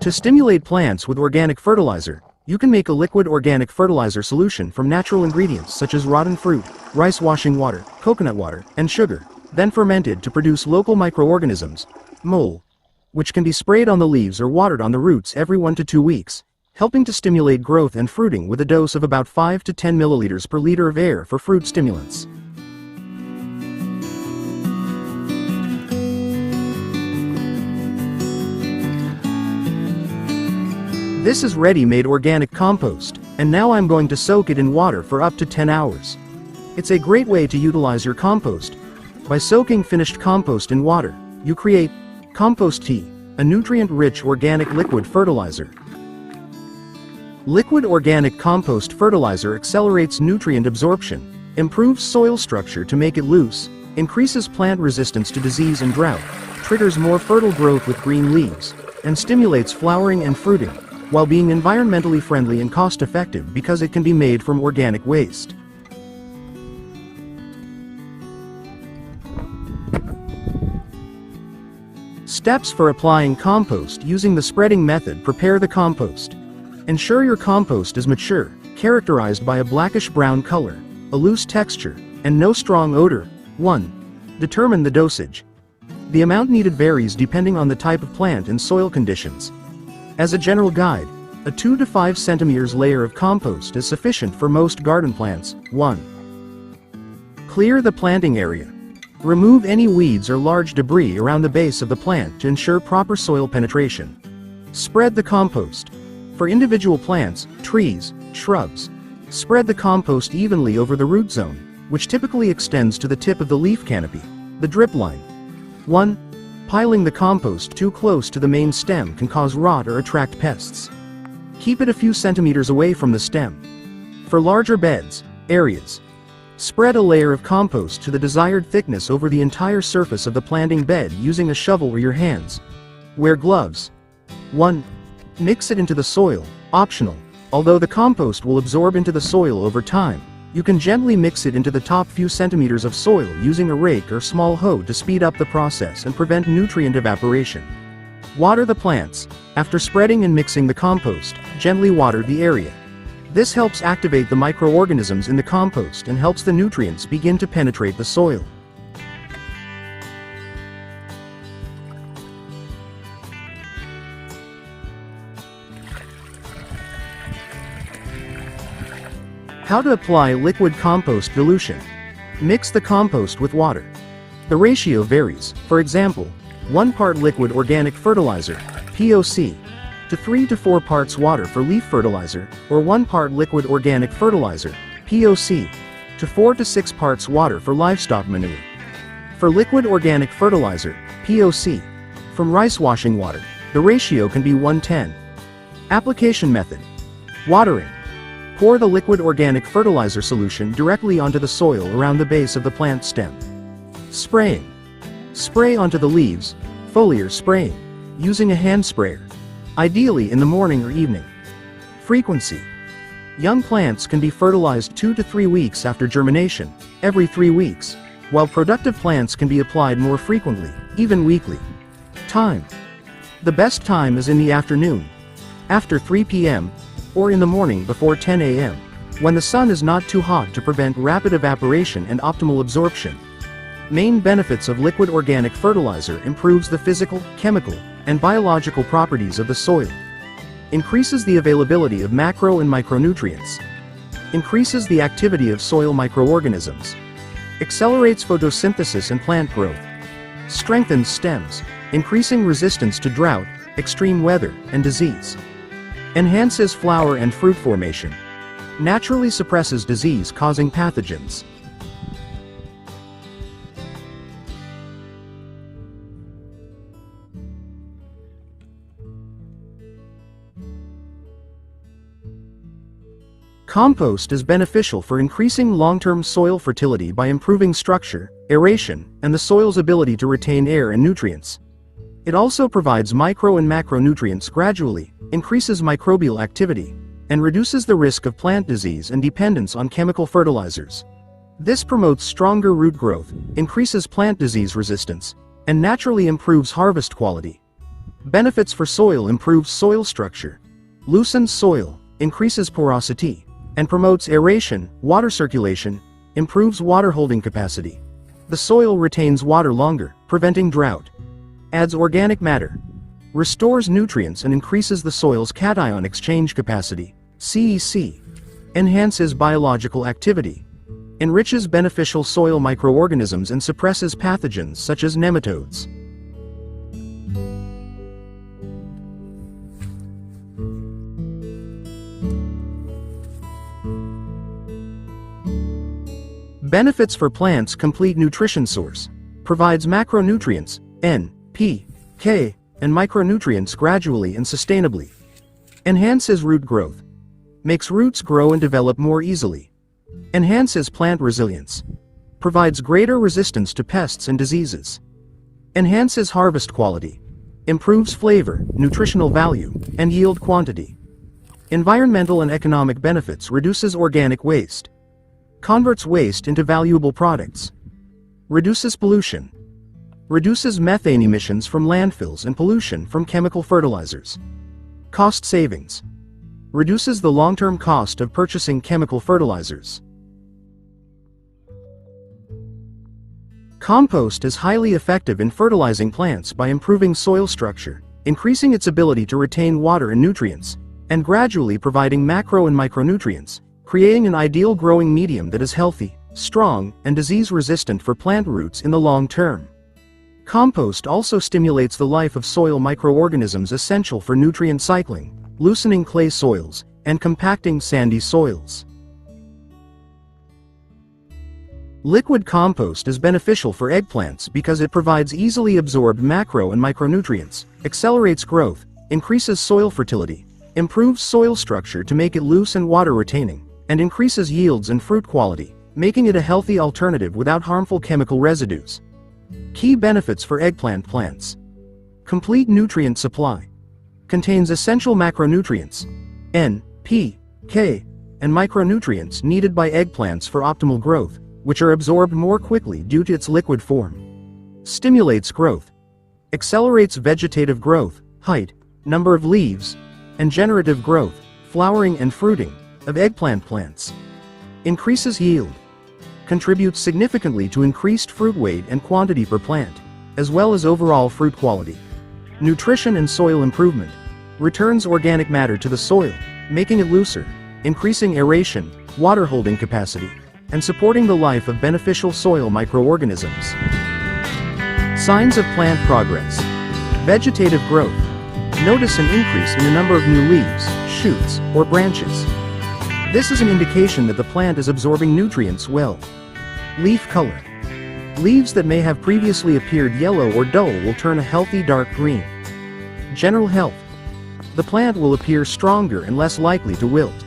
To stimulate plants with organic fertilizer, you can make a liquid organic fertilizer solution from natural ingredients such as rotten fruit, rice washing water, coconut water, and sugar, then fermented to produce local microorganisms, mole, which can be sprayed on the leaves or watered on the roots every 1 to 2 weeks, helping to stimulate growth and fruiting with a dose of about 5 to 10 milliliters per liter of air for fruit stimulants. This is ready-made organic compost, and now I'm going to soak it in water for up to 10 hours. It's a great way to utilize your compost. By soaking finished compost in water, you create compost tea, a nutrient-rich organic liquid fertilizer. Liquid organic compost fertilizer accelerates nutrient absorption, improves soil structure to make it loose, increases plant resistance to disease and drought, triggers more fertile growth with green leaves, and stimulates flowering and fruiting, while being environmentally friendly and cost-effective because it can be made from organic waste. Steps for applying compost using the spreading method. Prepare the compost. Ensure your compost is mature, characterized by a blackish-brown color, a loose texture, and no strong odor. 1. Determine the dosage. The amount needed varies depending on the type of plant and soil conditions. As a general guide, a 2 to 5 centimeters layer of compost is sufficient for most garden plants. 1. Clear the planting area. Remove any weeds or large debris around the base of the plant to ensure proper soil penetration. Spread the compost. For individual plants, trees, shrubs, spread the compost evenly over the root zone, which typically extends to the tip of the leaf canopy, the drip line. 1. Piling the compost too close to the main stem can cause rot or attract pests. Keep it a few centimeters away from the stem. For larger areas, spread a layer of compost to the desired thickness over the entire surface of the planting bed using a shovel or your hands. Wear gloves. 1. Mix it into the soil, optional. Although the compost will absorb into the soil over time, you can gently mix it into the top few centimeters of soil using a rake or small hoe to speed up the process and prevent nutrient evaporation. Water the plants. After spreading and mixing the compost, gently water the area. This helps activate the microorganisms in the compost and helps the nutrients begin to penetrate the soil. How to apply liquid compost dilution. Mix the compost with water. The ratio varies. For example, 1 part liquid organic fertilizer, POC, to 3 to 4 parts water for leaf fertilizer, or 1 part liquid organic fertilizer, POC, to 4 to 6 parts water for livestock manure. For liquid organic fertilizer, POC, from rice washing water, the ratio can be 1:10. Application method. Watering. Pour the liquid organic fertilizer solution directly onto the soil around the base of the plant stem. Spraying. Spray onto the leaves, foliar spraying, using a hand sprayer, ideally in the morning or evening. Frequency. Young plants can be fertilized 2 to 3 weeks after germination, every 3 weeks, while productive plants can be applied more frequently, even weekly. Time. The best time is in the afternoon, after 3 p.m., or in the morning before 10 a.m., when the sun is not too hot to prevent rapid evaporation and optimal absorption. Main benefits of liquid organic fertilizer: improves the physical, chemical, and biological properties of the soil. Increases the availability of macro and micronutrients. Increases the activity of soil microorganisms. Accelerates photosynthesis and plant growth. Strengthens stems, increasing resistance to drought, extreme weather, and disease. Enhances flower and fruit formation. Naturally suppresses disease-causing pathogens. Compost is beneficial for increasing long-term soil fertility by improving structure, aeration, and the soil's ability to retain air and nutrients. It also provides micro and macronutrients gradually, increases microbial activity, and reduces the risk of plant disease and dependence on chemical fertilizers. This promotes stronger root growth, increases plant disease resistance, and naturally improves harvest quality. Benefits for soil: improves soil structure, loosens soil, increases porosity, and promotes aeration, water circulation, improves water holding capacity. The soil retains water longer, preventing drought. Adds organic matter, restores nutrients and increases the soil's cation exchange capacity, CEC. Enhances biological activity, enriches beneficial soil microorganisms and suppresses pathogens such as nematodes. Benefits for plants: complete nutrition source, provides macronutrients, N, P, K, and micronutrients gradually and sustainably. Enhances root growth, makes roots grow and develop more easily. Enhances plant resilience, provides greater resistance to pests and diseases. Enhances harvest quality, improves flavor, nutritional value, and yield quantity. Environmental and economic benefits: reduces organic waste, converts waste into valuable products, reduces pollution, reduces methane emissions from landfills and pollution from chemical fertilizers. Cost savings, reduces the long-term cost of purchasing chemical fertilizers. Compost is highly effective in fertilizing plants by improving soil structure, increasing its ability to retain water and nutrients, and gradually providing macro and micronutrients, creating an ideal growing medium that is healthy, strong, and disease-resistant for plant roots in the long term. Compost also stimulates the life of soil microorganisms essential for nutrient cycling, loosening clay soils, and compacting sandy soils. Liquid compost is beneficial for eggplants because it provides easily absorbed macro and micronutrients, accelerates growth, increases soil fertility, improves soil structure to make it loose and water-retaining, and increases yields and fruit quality, making it a healthy alternative without harmful chemical residues. Key benefits for eggplant plants: complete nutrient supply, contains essential macronutrients, N, P, K, and micronutrients needed by eggplants for optimal growth, which are absorbed more quickly due to its liquid form. Stimulates growth, accelerates vegetative growth, height, number of leaves, and generative growth, flowering and fruiting, of eggplant plants. Increases yield, contributes significantly to increased fruit weight and quantity per plant, as well as overall fruit quality. Nutrition and soil improvement, returns organic matter to the soil, making it looser, increasing aeration, water holding capacity, and supporting the life of beneficial soil microorganisms. Signs of plant progress: vegetative growth, notice an increase in the number of new leaves, shoots, or branches. This is an indication that the plant is absorbing nutrients well. Leaf color, leaves that may have previously appeared yellow or dull will turn a healthy dark green. General health, the plant will appear stronger and less likely to wilt.